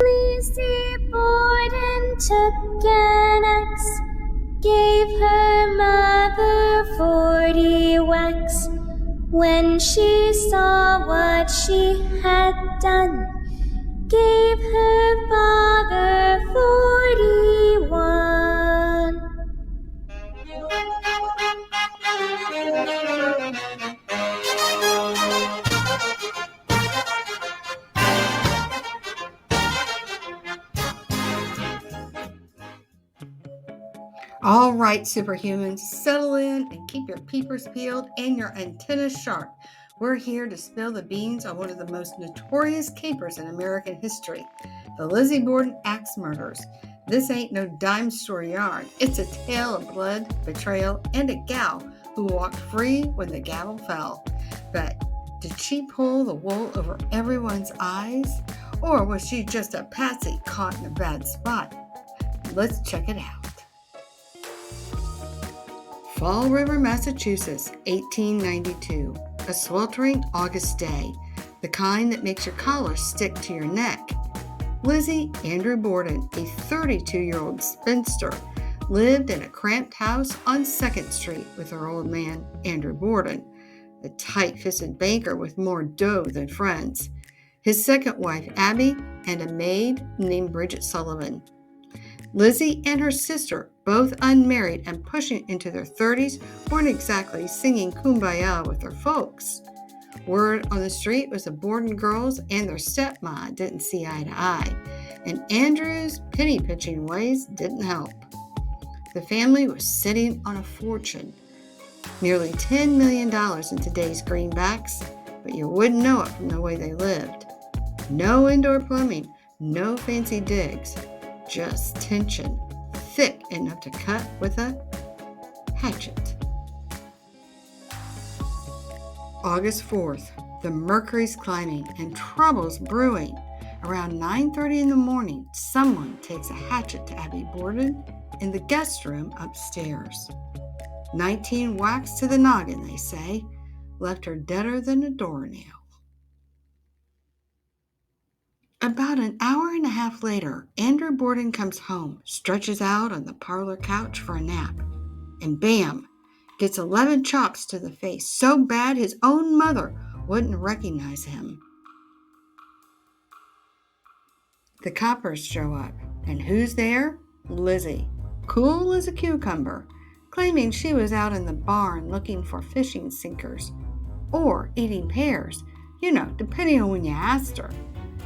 Lizzie Borden took an axe, gave her mother 40 whacks. When she saw what she had done, gave her father 41. All right, superhumans, settle in and keep your peepers peeled and your antennas sharp. We're here to spill the beans on one of the most notorious capers in American history, the Lizzie Borden axe murders. This ain't no dime store yarn. It's a tale of blood, betrayal, and a gal who walked free when the gavel fell. But did she pull the wool over everyone's eyes? Or was she just a patsy caught in a bad spot? Let's check it out. Fall River, Massachusetts, 1892. A sweltering August day, the kind that makes your collar stick to your neck. Lizzie Andrew Borden, a 32-year-old spinster, lived in a cramped house on 2nd Street with her old man, Andrew Borden, a tight-fisted banker with more dough than friends, his second wife, Abby, and a maid named Bridget Sullivan. Lizzie and her sister, both unmarried and pushing into their 30s, weren't exactly singing Kumbaya with their folks. Word on the street was the Borden girls and their stepma didn't see eye to eye, and Andrew's penny-pinching ways didn't help. The family was sitting on a fortune, nearly $10 million in today's greenbacks, but you wouldn't know it from the way they lived. No indoor plumbing, no fancy digs. Just tension, thick enough to cut with a hatchet. August 4th, the mercury's climbing and trouble's brewing. Around 9:30 in the morning, someone takes a hatchet to Abby Borden in the guest room upstairs. 19 whacks to the noggin, they say, left her deader than a doornail. About an hour and a half later, Andrew Borden comes home, stretches out on the parlor couch for a nap, and bam, gets 11 chops to the face, so bad his own mother wouldn't recognize him. The coppers show up, and who's there? Lizzie, cool as a cucumber, claiming she was out in the barn looking for fishing sinkers, or eating pears, depending on when you asked her.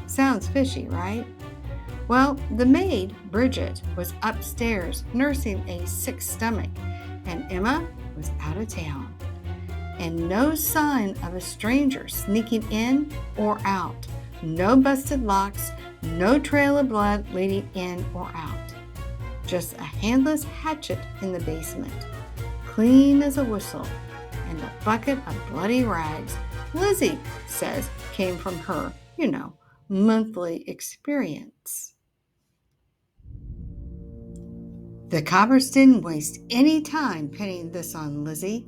Sounds fishy, right? Well, the maid, Bridget, was upstairs nursing a sick stomach, and Emma was out of town. And no sign of a stranger sneaking in or out. No busted locks, no trail of blood leading in or out. Just a handless hatchet in the basement, clean as a whistle, and a bucket of bloody rags Lizzie says came from her, monthly experience. The coppers didn't waste any time pinning this on Lizzie,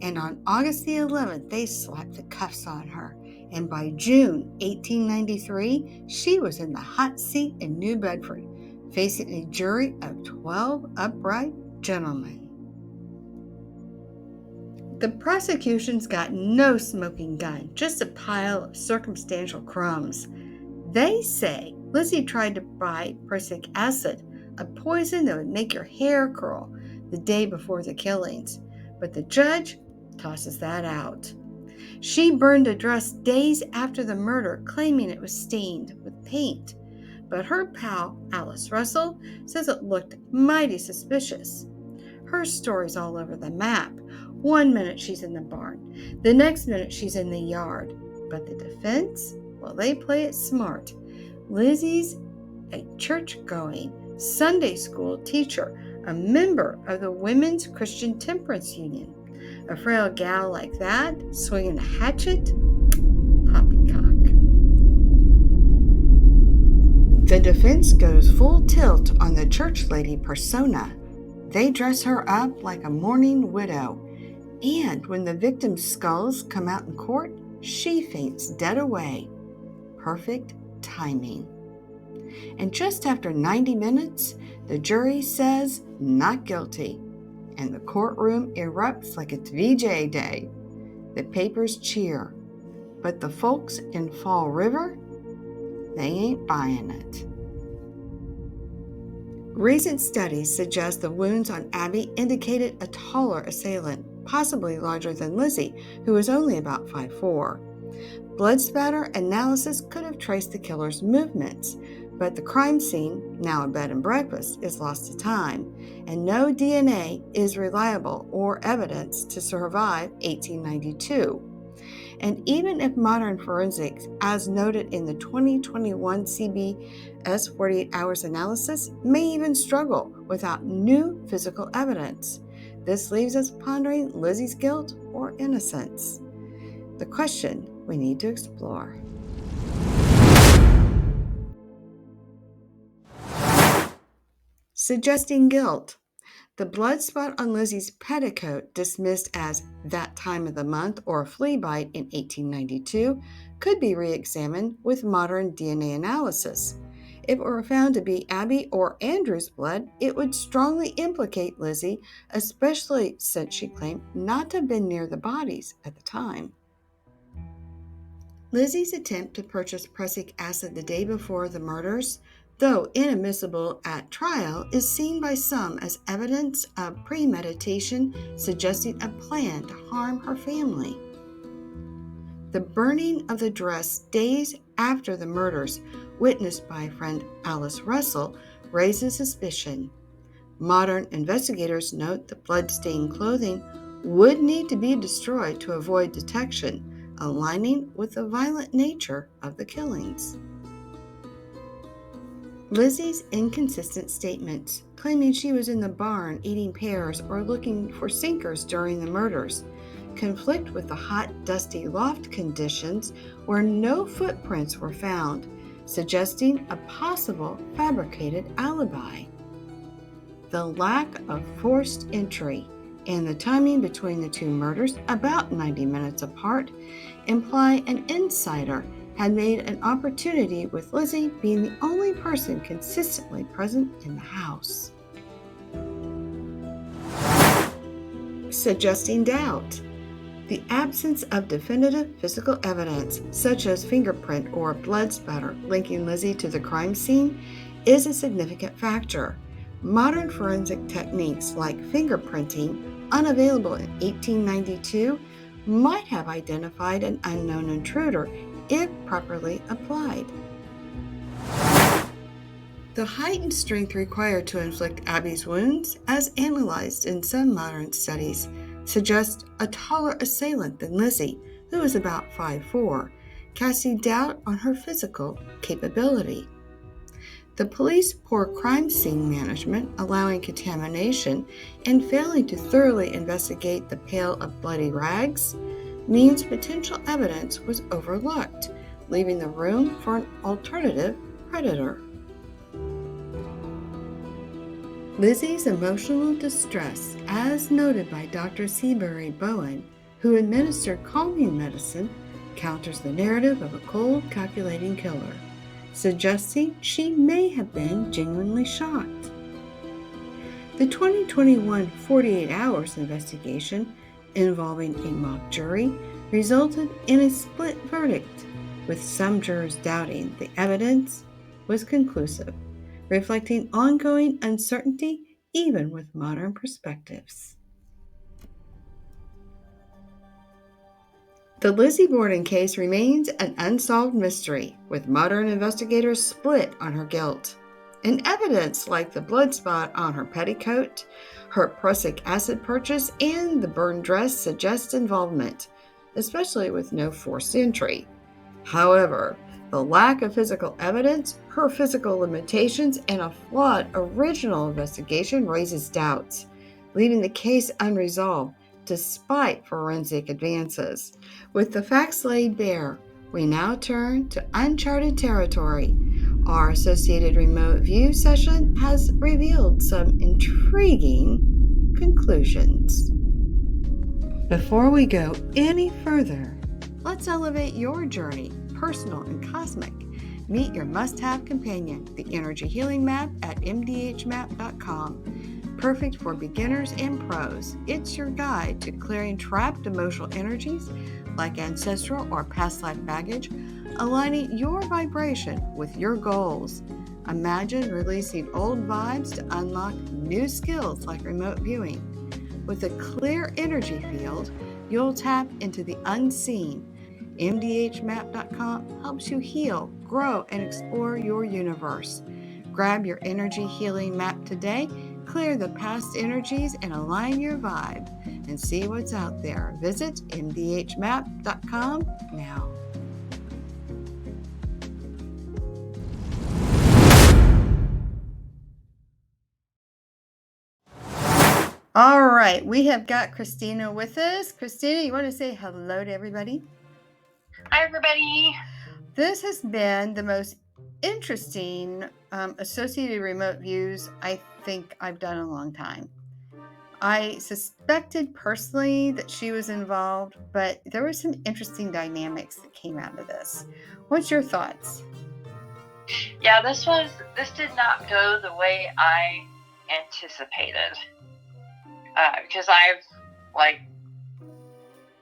and on August the 11th, they slapped the cuffs on her, and by June 1893, she was in the hot seat in New Bedford, facing a jury of 12 upright gentlemen. The prosecution's got no smoking gun, just a pile of circumstantial crumbs. They say Lizzie tried to buy prussic acid, a poison that would make your hair curl, the day before the killings, but the judge tosses that out. She burned a dress days after the murder, claiming it was stained with paint, but her pal, Alice Russell, says it looked mighty suspicious. Her story's all over the map. One minute she's in the barn, the next minute she's in the yard, but the defense? Well, they play it smart. Lizzie's a church-going, Sunday school teacher, a member of the Women's Christian Temperance Union. A frail gal like that, swinging a hatchet? Poppycock. The defense goes full tilt on the church lady persona. They dress her up like a mourning widow, and when the victim's skulls come out in court, she faints dead away. Perfect timing. And just after 90 minutes, the jury says not guilty, and the courtroom erupts like it's VJ Day. The papers cheer, but the folks in Fall River, they ain't buying it. Recent studies suggest the wounds on Abby indicated a taller assailant, possibly larger than Lizzie, who was only about 5'4". Blood spatter analysis could have traced the killer's movements, but the crime scene, now a bed and breakfast, is lost to time, and no DNA is reliable or evidence to survive 1892. And even if modern forensics, as noted in the 2021 CBS 48 Hours analysis, may even struggle without new physical evidence, this leaves us pondering Lizzie's guilt or innocence. The question we need to explore. Suggesting guilt. The blood spot on Lizzie's petticoat, dismissed as that time of the month or a flea bite in 1892, could be re-examined with modern DNA analysis. If it were found to be Abby or Andrew's blood, it would strongly implicate Lizzie, especially since she claimed not to have been near the bodies at the time. Lizzie's attempt to purchase prussic acid the day before the murders, though inadmissible at trial, is seen by some as evidence of premeditation, suggesting a plan to harm her family. The burning of the dress days after the murders, witnessed by friend Alice Russell, raises suspicion. Modern investigators note the blood-stained clothing would need to be destroyed to avoid detection, aligning with the violent nature of the killings. Lizzie's inconsistent statements, claiming she was in the barn eating pears or looking for sinkers during the murders, conflict with the hot, dusty loft conditions where no footprints were found, suggesting a possible fabricated alibi. The lack of forced entry and the timing between the two murders, about 90 minutes apart, imply an insider had made an opportunity, with Lizzie being the only person consistently present in the house. Suggesting doubt. The absence of definitive physical evidence, such as fingerprint or blood spatter linking Lizzie to the crime scene, is a significant factor. Modern forensic techniques like fingerprinting, unavailable in 1892, might have identified an unknown intruder if properly applied. The heightened strength required to inflict Abby's wounds, as analyzed in some modern studies, suggests a taller assailant than Lizzie, who was about 5'4", casting doubt on her physical capability. The police poor crime scene management, allowing contamination, and failing to thoroughly investigate the pail of bloody rags, means potential evidence was overlooked, leaving the room for an alternative predator. Lizzie's emotional distress, as noted by Dr. Seabury Bowen, who administered calming medicine, counters the narrative of a cold, calculating killer, suggesting she may have been genuinely shocked. The 2021 48 Hours investigation, involving a mock jury, resulted in a split verdict, with some jurors doubting the evidence was conclusive, reflecting ongoing uncertainty even with modern perspectives. The Lizzie Borden case remains an unsolved mystery, with modern investigators split on her guilt. And evidence like the blood spot on her petticoat, her prussic acid purchase, and the burned dress suggests involvement, especially with no forced entry. However, the lack of physical evidence, her physical limitations, and a flawed original investigation raises doubts, leaving the case unresolved despite forensic advances. With the facts laid bare, we now turn to uncharted territory. Our Associated Remote View session has revealed some intriguing conclusions. Before we go any further, let's elevate your journey, personal and cosmic, Meet your must-have companion, the Energy Healing Map at mdhmap.com. Perfect for beginners and pros. It's your guide to clearing trapped emotional energies like ancestral or past life baggage, aligning your vibration with your goals. Imagine releasing old vibes to unlock new skills like remote viewing. With a clear energy field, you'll tap into the unseen. mdhmap.com helps you heal, grow, and explore your universe. Grab your energy healing map today, clear the past energies, and align your vibe, and see what's out there. Visit mdhmap.com now. All right, we have got Christina with us. Christina, you want to say hello to everybody? Hi, everybody. This has been the most interesting associated remote views I think I've done in a long time. I suspected personally that she was involved, but there were some interesting dynamics that came out of this. What's your thoughts? Yeah, this did not go the way I anticipated. Because I've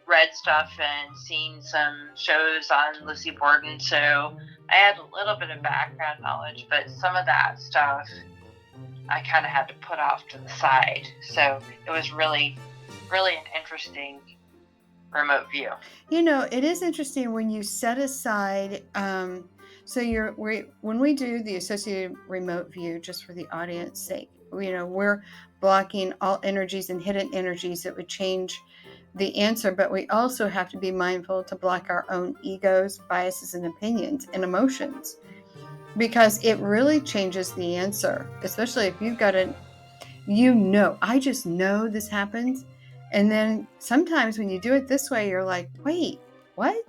read stuff and seen some shows on Lizzie Borden, so I had a little bit of background knowledge, but some of that stuff I kind of had to put off to the side. So it was really, really an interesting remote view. You know, it is interesting when you set aside. When we do the associated remote view, just for the audience sake, we're blocking all energies and hidden energies that would change the answer, but we also have to be mindful to block our own egos, biases, and opinions and emotions, because it really changes the answer, especially if you've got I just know this happens. And then sometimes when you do it this way, you're like, wait, what?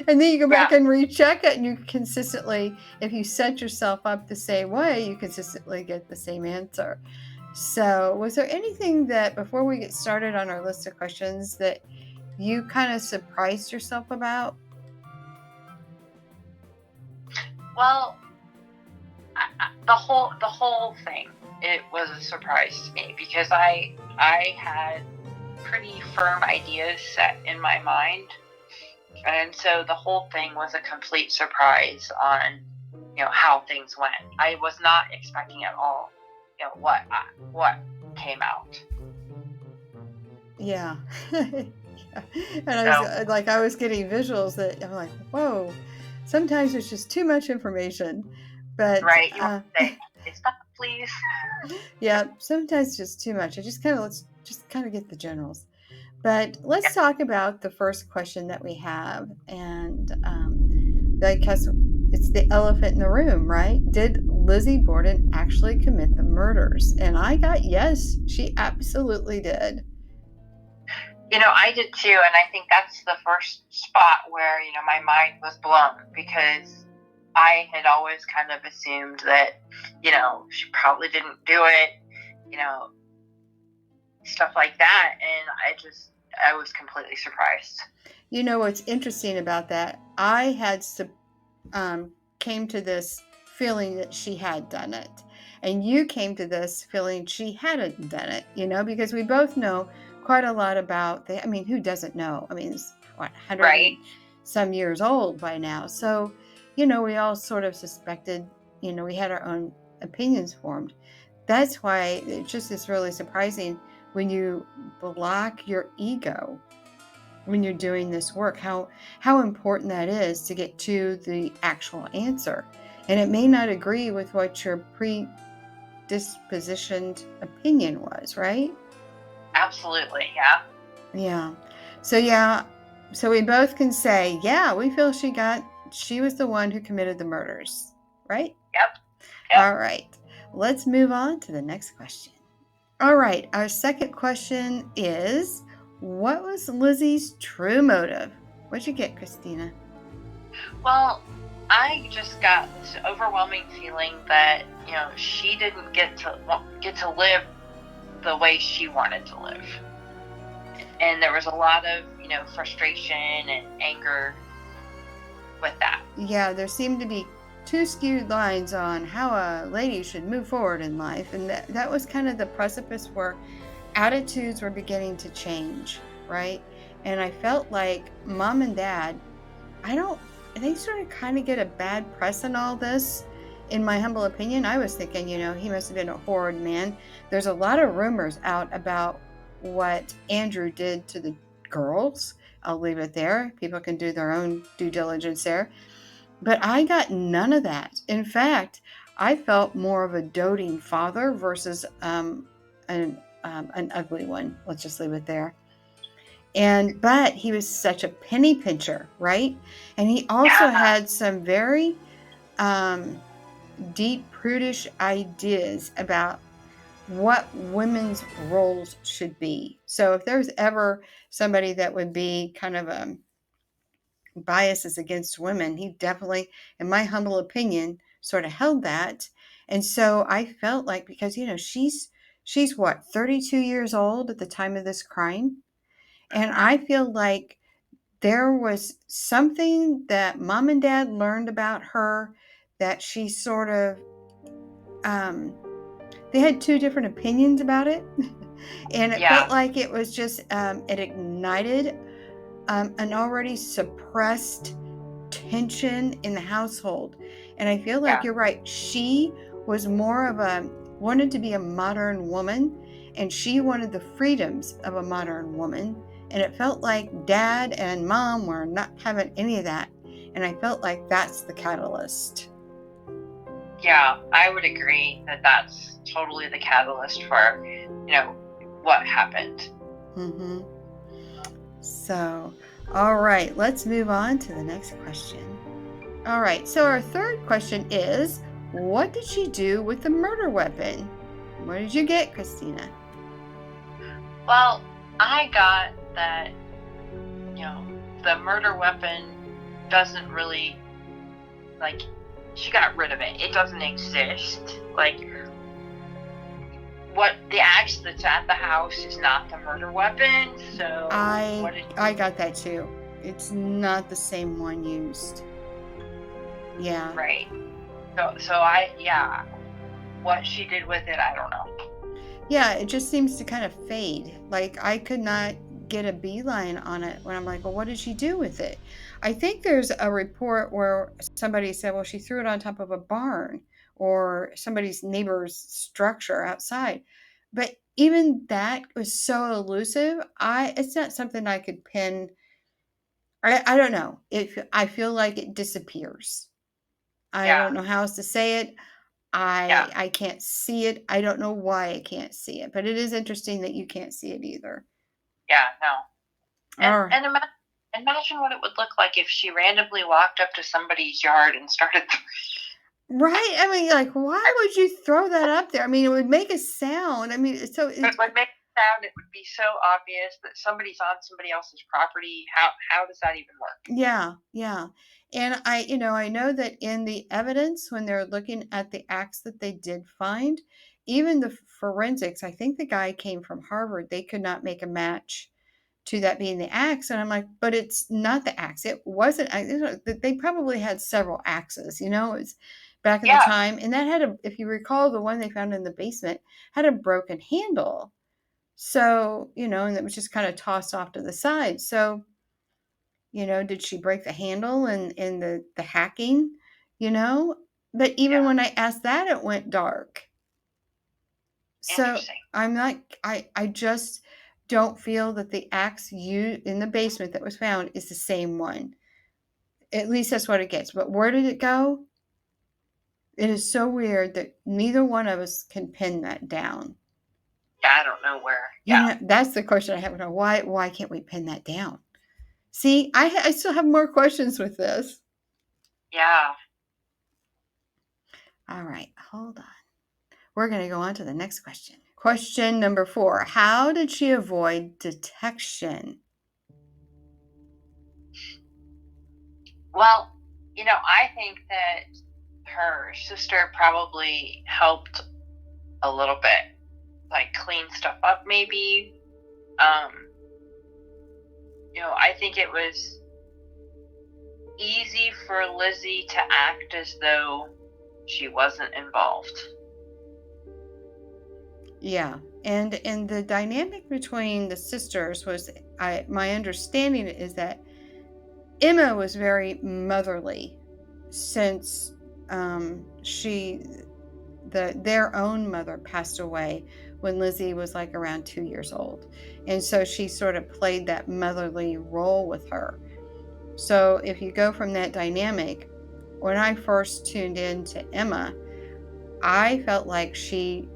And then you go back and recheck it, and you consistently, if you set yourself up the same way, you consistently get the same answer. So was there anything that, before we get started on our list of questions, that you kind of surprised yourself about? Well, the whole thing, it was a surprise to me, because I had pretty firm ideas set in my mind, and so the whole thing was a complete surprise on how things went. I was not expecting at all what came out. Yeah. And I was getting visuals that I'm like, whoa, sometimes there's just too much information. But right, you want to say, stop, please. Yeah, sometimes just too much. Let's just kind of get the generals. But let's talk about the first question that we have, and because it's the elephant in the room, right? Did Lizzie Borden actually commit the murders? And I got yes, she absolutely did. I did too, and I think that's the first spot where my mind was blown, because I had always kind of assumed that she probably didn't do it, stuff like that, and I was completely surprised. What's interesting about that, I had came to this feeling that she had done it, and you came to this feeling she hadn't done it, because we both know quite a lot about who doesn't know? It's 100 right. some years old by now, so we all sort of suspected, we had our own opinions formed. That's why it just is really surprising when you block your ego when you're doing this work, how important that is to get to the actual answer. And it may not agree with what your predispositioned opinion was, right? Absolutely, yeah. Yeah. So we both can say, yeah, we feel she was the one who committed the murders, right? Yep. All right. Let's move on to the next question. All right. Our second question is, what was Lizzie's true motive? What'd you get, Christina? Well, I just got this overwhelming feeling that she didn't get to live the way she wanted to live, and there was a lot of frustration and anger with that. Yeah, there seemed to be two skewed lines on how a lady should move forward in life, and that was kind of the precipice where attitudes were beginning to change, right? And I felt like mom and dad, they sort of kind of get a bad press in all this. In my humble opinion, I was thinking, he must have been a horrid man. There's a lot of rumors out about what Andrew did to the girls. I'll leave it there. People can do their own due diligence there. But I got none of that. In fact, I felt more of a doting father versus an ugly one. Let's just leave it there. But he was such a penny pincher, right? And he also had some very deep, prudish ideas about what women's roles should be. So if there's ever somebody that would be kind of biases against women, he definitely, in my humble opinion, sort of held that. And so I felt like, because she's what, 32 years old at the time of this crime, and I feel like there was something that mom and dad learned about her that she sort of they had two different opinions about it. And it felt like it was just it ignited an already suppressed tension in the household. And I feel like you're right. She was more of wanted to be a modern woman, and she wanted the freedoms of a modern woman. And it felt like dad and mom were not having any of that. And I felt like that's the catalyst. Yeah, I would agree that that's totally the catalyst for, what happened. Mm-hmm. So, all right, let's move on to the next question. All right, so our third question is, what did she do with the murder weapon? What did you get, Christina? Well, I got that, the murder weapon doesn't really, she got rid of it. It doesn't exist. What the axe that's at the house is not the murder weapon. So I got that too. It's not the same one used. Yeah. Right. So what she did with it, I don't know. Yeah, it just seems to kind of fade. Like, I could not get a beeline on it when I'm like, well, what did she do with it? I think there's a report where somebody said, well, she threw it on top of a barn or somebody's neighbor's structure outside. But even that was so elusive. It's not something I could pin. I don't know. I feel like it disappears. I don't know how else to say it. I can't see it. I don't know why I can't see it, but it is interesting that you can't see it either. Yeah, no. And imagine what it would look like if she randomly walked up to somebody's yard and started. Right? I mean, like, why would you throw that up there? I mean, it would make a sound. I mean, it would make a sound. It would be so obvious that somebody's on somebody else's property. How does that even work? Yeah. And I know that in the evidence, when they're looking at the axe that they did find, even the forensics, I think the guy came from Harvard, they could not make a match to that being the axe. And I'm like, but it's not the axe. It wasn't. They probably had several axes, it's back in the time. And that had if you recall, the one they found in the basement had a broken handle. So, and it was just kind of tossed off to the side. So, did she break the handle in the hacking, But even when I asked that, it went dark. So I'm not, I just don't feel that the axe in the basement that was found is the same one. At least that's what it gets. But where did it go? It is so weird that neither one of us can pin that down. Yeah, I don't know where. That's the question I have. Why can't we pin that down? See, I still have more questions with this. Yeah. All right, hold on. We're going to go on to the next question. Question number 4. How did she avoid detection? Well, I think that her sister probably helped a little bit, like clean stuff up maybe. I think it was easy for Lizzie to act as though she wasn't involved. Yeah, and the dynamic between the sisters was, my understanding is that Emma was very motherly, since their own mother passed away when Lizzie was like around 2 years old, and so she sort of played that motherly role with her. So if you go from that dynamic, when I first tuned in to Emma, I felt like she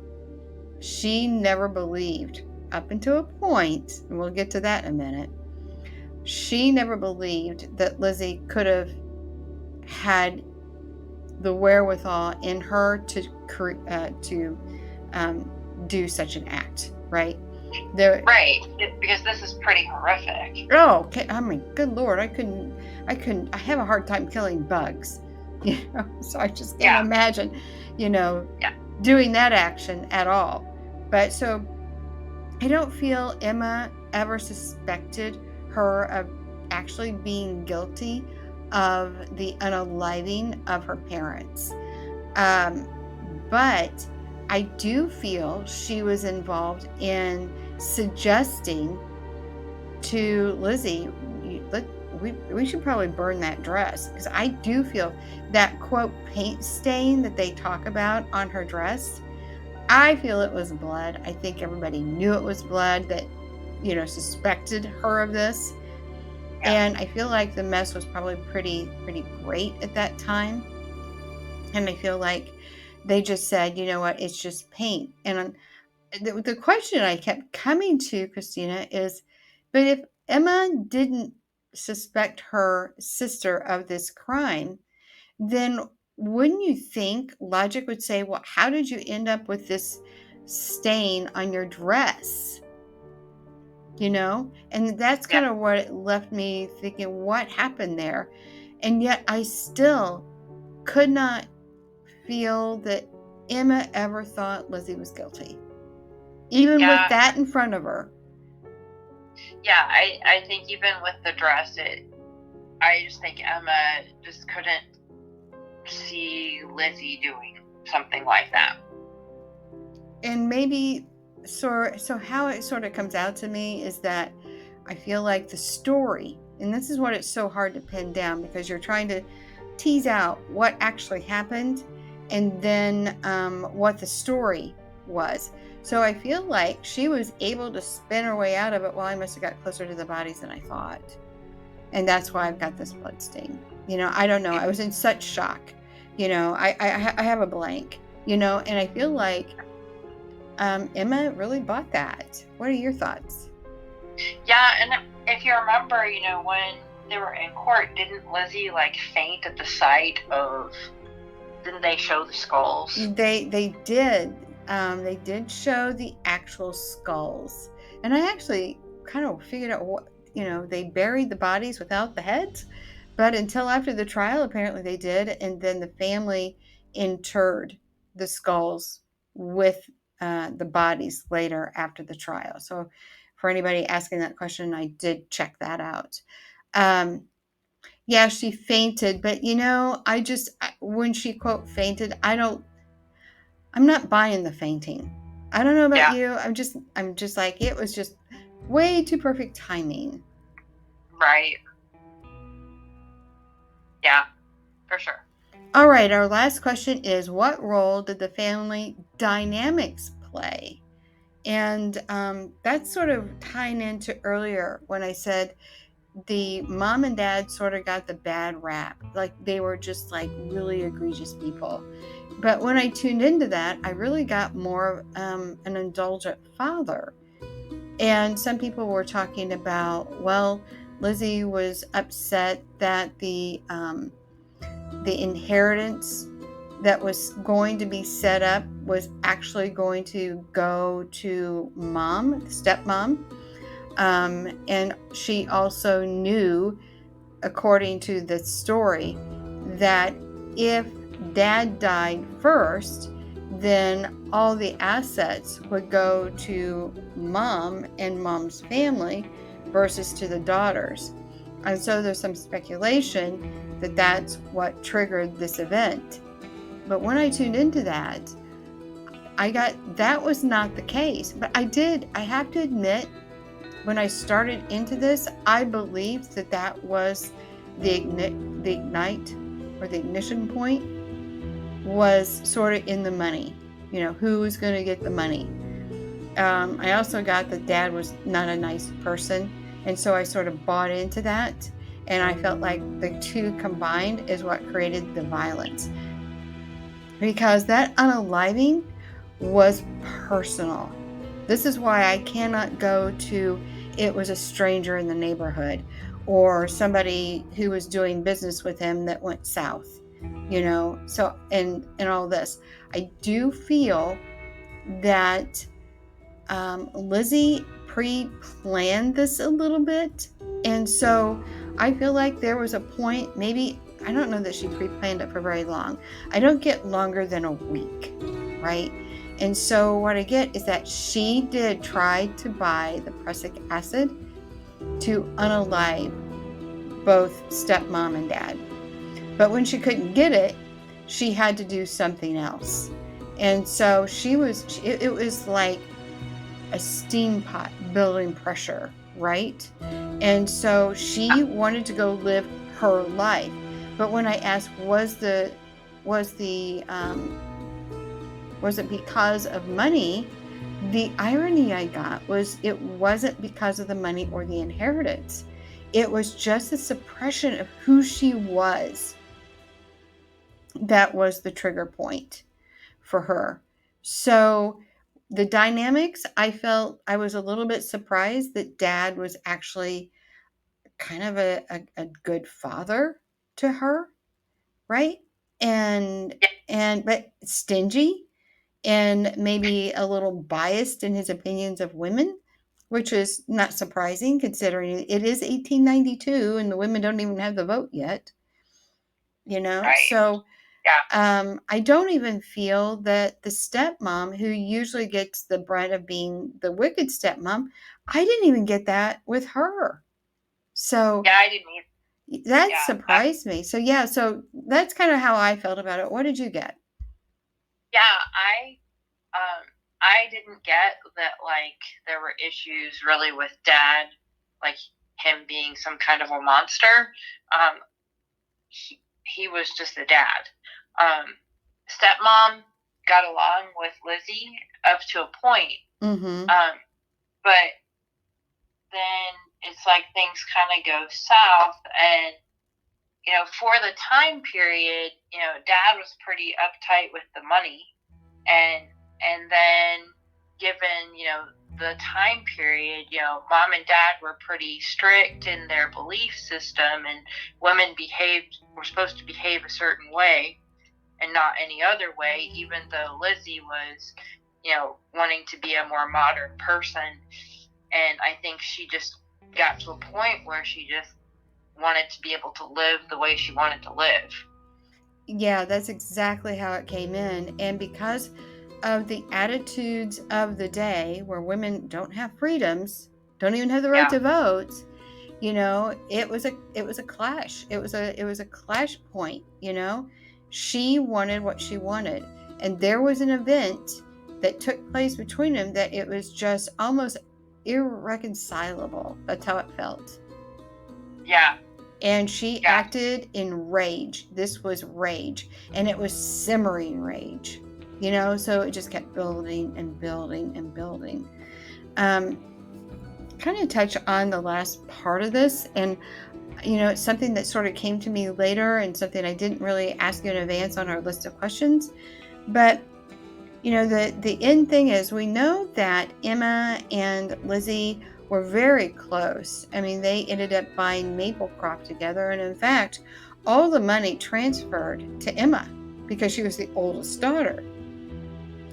never believed, up until a point, and we'll get to that in a minute, she never believed that Lizzie could have had the wherewithal in her to do such an act, right? Right, because this is pretty horrific. Oh, I mean, good Lord, I have a hard time killing bugs, so I just can't imagine, doing that action at all. But so I don't feel Emma ever suspected her of actually being guilty of the unaliving of her parents. But I do feel she was involved in suggesting to Lizzie, we should probably burn that dress, because I do feel that, quote, paint stain that they talk about on her dress, I feel it was blood. I think everybody knew it was blood, that, suspected her of this. Yeah. And I feel like the mess was probably pretty great at that time. And I feel like they just said, you know what, it's just paint. And the question I kept coming to, Christina, is, but if Emma didn't suspect her sister of this crime, then wouldn't you think logic would say, well, how did you end up with this stain on your dress? And that's kind of what it left me thinking, what happened there? And yet I still could not feel that Emma ever thought Lizzie was guilty, even with that in front of her. Yeah, I think even with the dress, I just think Emma just couldn't see Lizzie doing something like that. And maybe, so how it sort of comes out to me is that I feel like the story, and this is what it's so hard to pin down, because you're trying to tease out what actually happened and then what the story was. So I feel like she was able to spin her way out of it. Well, I must have got closer to the bodies than I thought. And that's why I've got this blood stain. I don't know. I was in such shock. I have a blank, and I feel like Emma really bought that. What are your thoughts? Yeah, and if you remember, when they were in court, didn't Lizzie faint at the sight of? Didn't they show the skulls? They did. They did show the actual skulls, and I actually kind of figured out what they buried the bodies without the heads, but until after the trial, apparently they did, and then the family interred the skulls with the bodies later after the trial. So for anybody asking that question, I did check that out. Yeah, she fainted, but when she, quote, fainted, I'm not buying the fainting. I don't know about you. I'm just like, it was just way too perfect timing. Right. Yeah, for sure. All right, our last question is, what role did the family dynamics play? And that's sort of tying into earlier when I said the mom and dad sort of got the bad rap. Like, they were just really egregious people. But when I tuned into that, I really got more of an indulgent father. And some people were talking about, well, Lizzie was upset that the inheritance that was going to be set up was actually going to go to mom, the stepmom. And she also knew, according to the story, that if dad died first, then all the assets would go to mom and mom's family versus to the daughters. And so there's some speculation that that's what triggered this event. But when I tuned into that, that was not the case. But I have to admit, when I started into this, I believed that was the ignite or the ignition point was sort of in the money. Who's going to get the money? I also got that Dad was not a nice person, and so I sort of bought into that, and I felt like the two combined is what created the violence, because that unaliving was personal. This is why I cannot go to it was a stranger in the neighborhood or somebody who was doing business with him that went south, so and all this. I do feel that Lizzie pre-planned this a little bit, and so I feel like there was a point, maybe, I don't know that she pre-planned it for very long. I don't get longer than a week, right? And so what I get is that she did try to buy the prussic acid to unalive both stepmom and dad. But when she couldn't get it, she had to do something else. And so it was like a steam pot building pressure, right? And so she wanted to go live her life. But when I asked, was it because of money? The irony I got was it wasn't because of the money or the inheritance. It was just the suppression of who she was. That was the trigger point for her. So the dynamics, I felt I was a little bit surprised that Dad was actually kind of a good father to her, right? But stingy and maybe a little biased in his opinions of women, which is not surprising considering it is 1892 and the women don't even have the vote yet, Right. So I don't even feel that the stepmom, who usually gets the brunt of being the wicked stepmom, I didn't even get that with her. So yeah, I didn't either. That surprised me. So that's kind of how I felt about it. What did you get? Yeah, I didn't get that, like, there were issues really with Dad, like him being some kind of a monster. He was just a dad. Stepmom got along with Lizzie up to a point. Mm-hmm. But then it's like things kind of go south, and for the time period, Dad was pretty uptight with the money, and then given the time period, Mom and Dad were pretty strict in their belief system, and women were supposed to behave a certain way and not any other way, even though Lizzie was wanting to be a more modern person. And I think she just got to a point where she just wanted to be able to live the way she wanted to live. Yeah, that's exactly how it came in. And because of the attitudes of the day where women don't have freedoms, don't even have the right to vote, it was a clash. It was a clash point, She wanted what she wanted. And there was an event that took place between them that it was just almost irreconcilable. That's how it felt. Yeah. And she acted in rage. This was rage. And it was simmering rage. So it just kept building and building and building. Kind of touch on the last part of this. And, it's something that sort of came to me later and something I didn't really ask you in advance on our list of questions. But, the end thing is we know that Emma and Lizzie were very close. I mean, they ended up buying Maplecroft together. And in fact, all the money transferred to Emma because she was the oldest daughter.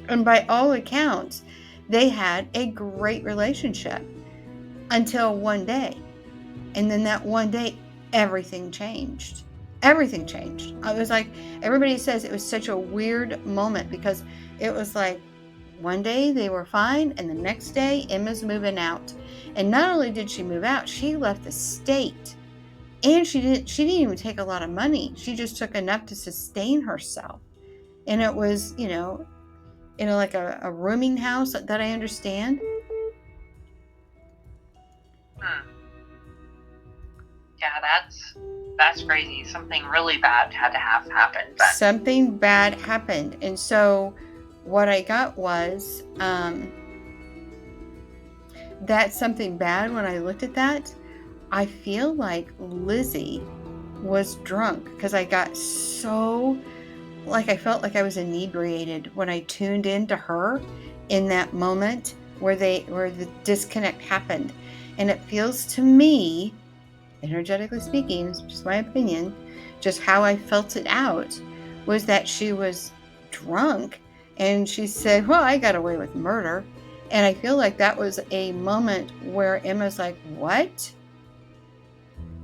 And by all accounts, they had a great relationship until one day. And then that one day, everything changed. Everything changed. I was like, everybody says it was such a weird moment because it was like one day they were fine and the next day Emma's moving out. And not only did she move out, she left the state. And she didn't even take a lot of money. She just took enough to sustain herself. And it was, like a rooming house that I understand. Yeah, that's crazy. Something really bad had to have happened. But Something bad happened. And so what I got was that something bad, when I looked at that, I feel like Lizzie was drunk because I got so, I felt like I was inebriated when I tuned into her in that moment where the disconnect happened. And it feels to me, energetically speaking, it's just my opinion, just how I felt it out, was that she was drunk and she said, well, I got away with murder. And I feel like that was a moment where Emma's like, what?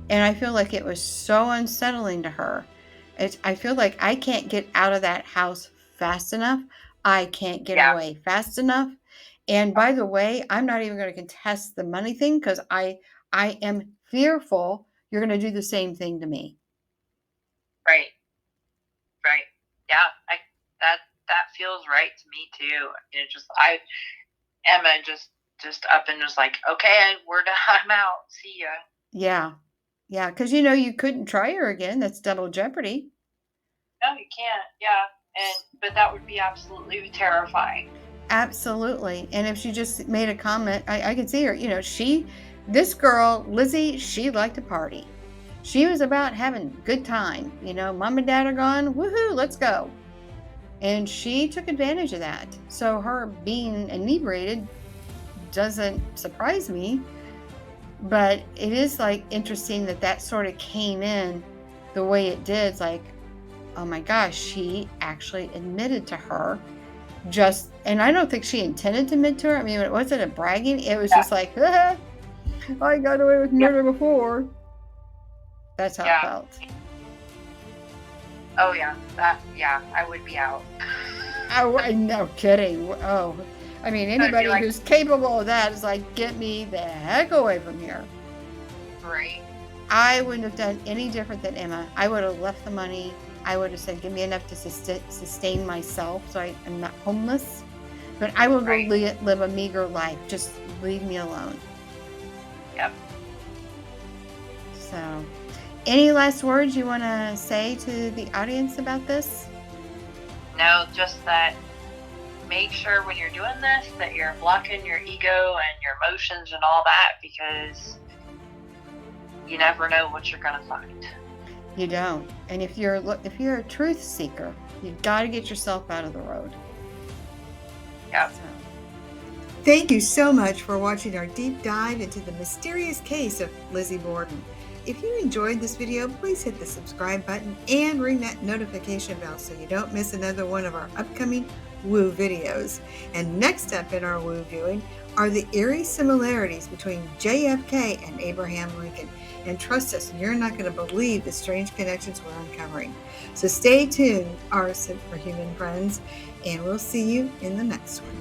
And I feel like it was so unsettling to her. I feel like I can't get out of that house fast enough. I can't get away fast enough. And by the way, I'm not even going to contest the money thing because I am fearful you're going to do the same thing to me. Right. Yeah, that feels right to me too. Emma just up and was like, okay, I'm out. See ya. Yeah, because you couldn't try her again. That's double jeopardy. No, you can't. Yeah, but that would be absolutely terrifying. Absolutely. And if she just made a comment, I could see her, this girl, Lizzie, she liked to party. She was about having a good time. Mom and dad are gone. Woohoo, let's go. And she took advantage of that. So her being inebriated doesn't surprise me. But it is interesting that sort of came in the way it did. It's like, oh my gosh, she actually admitted to her. And I don't think she intended to admit to her. I mean, it wasn't a bragging. It was just like, I got away with murder before. That's how it felt. Oh yeah, I would be out. Oh, no kidding. Oh, I mean, anybody who's capable of that is like, get me the heck away from here. Right. I wouldn't have done any different than Emma. I would have left the money. I would have said, give me enough to sustain myself so I'm not homeless. But I will go live a meager life. Just leave me alone. Yep. So, any last words you want to say to the audience about this? No, just that make sure when you're doing this that you're blocking your ego and your emotions and all that, because you never know what you're going to find. You don't. And if you're a truth seeker, you've got to get yourself out of the road. Yeah. So. Thank you so much for watching our deep dive into the mysterious case of Lizzie Borden. If you enjoyed this video, please hit the subscribe button and ring that notification bell so you don't miss another one of our upcoming Woo videos. And next up in our Woo viewing are the eerie similarities between JFK and Abraham Lincoln. And trust us, you're not going to believe the strange connections we're uncovering. So stay tuned, our superhuman friends, and we'll see you in the next one.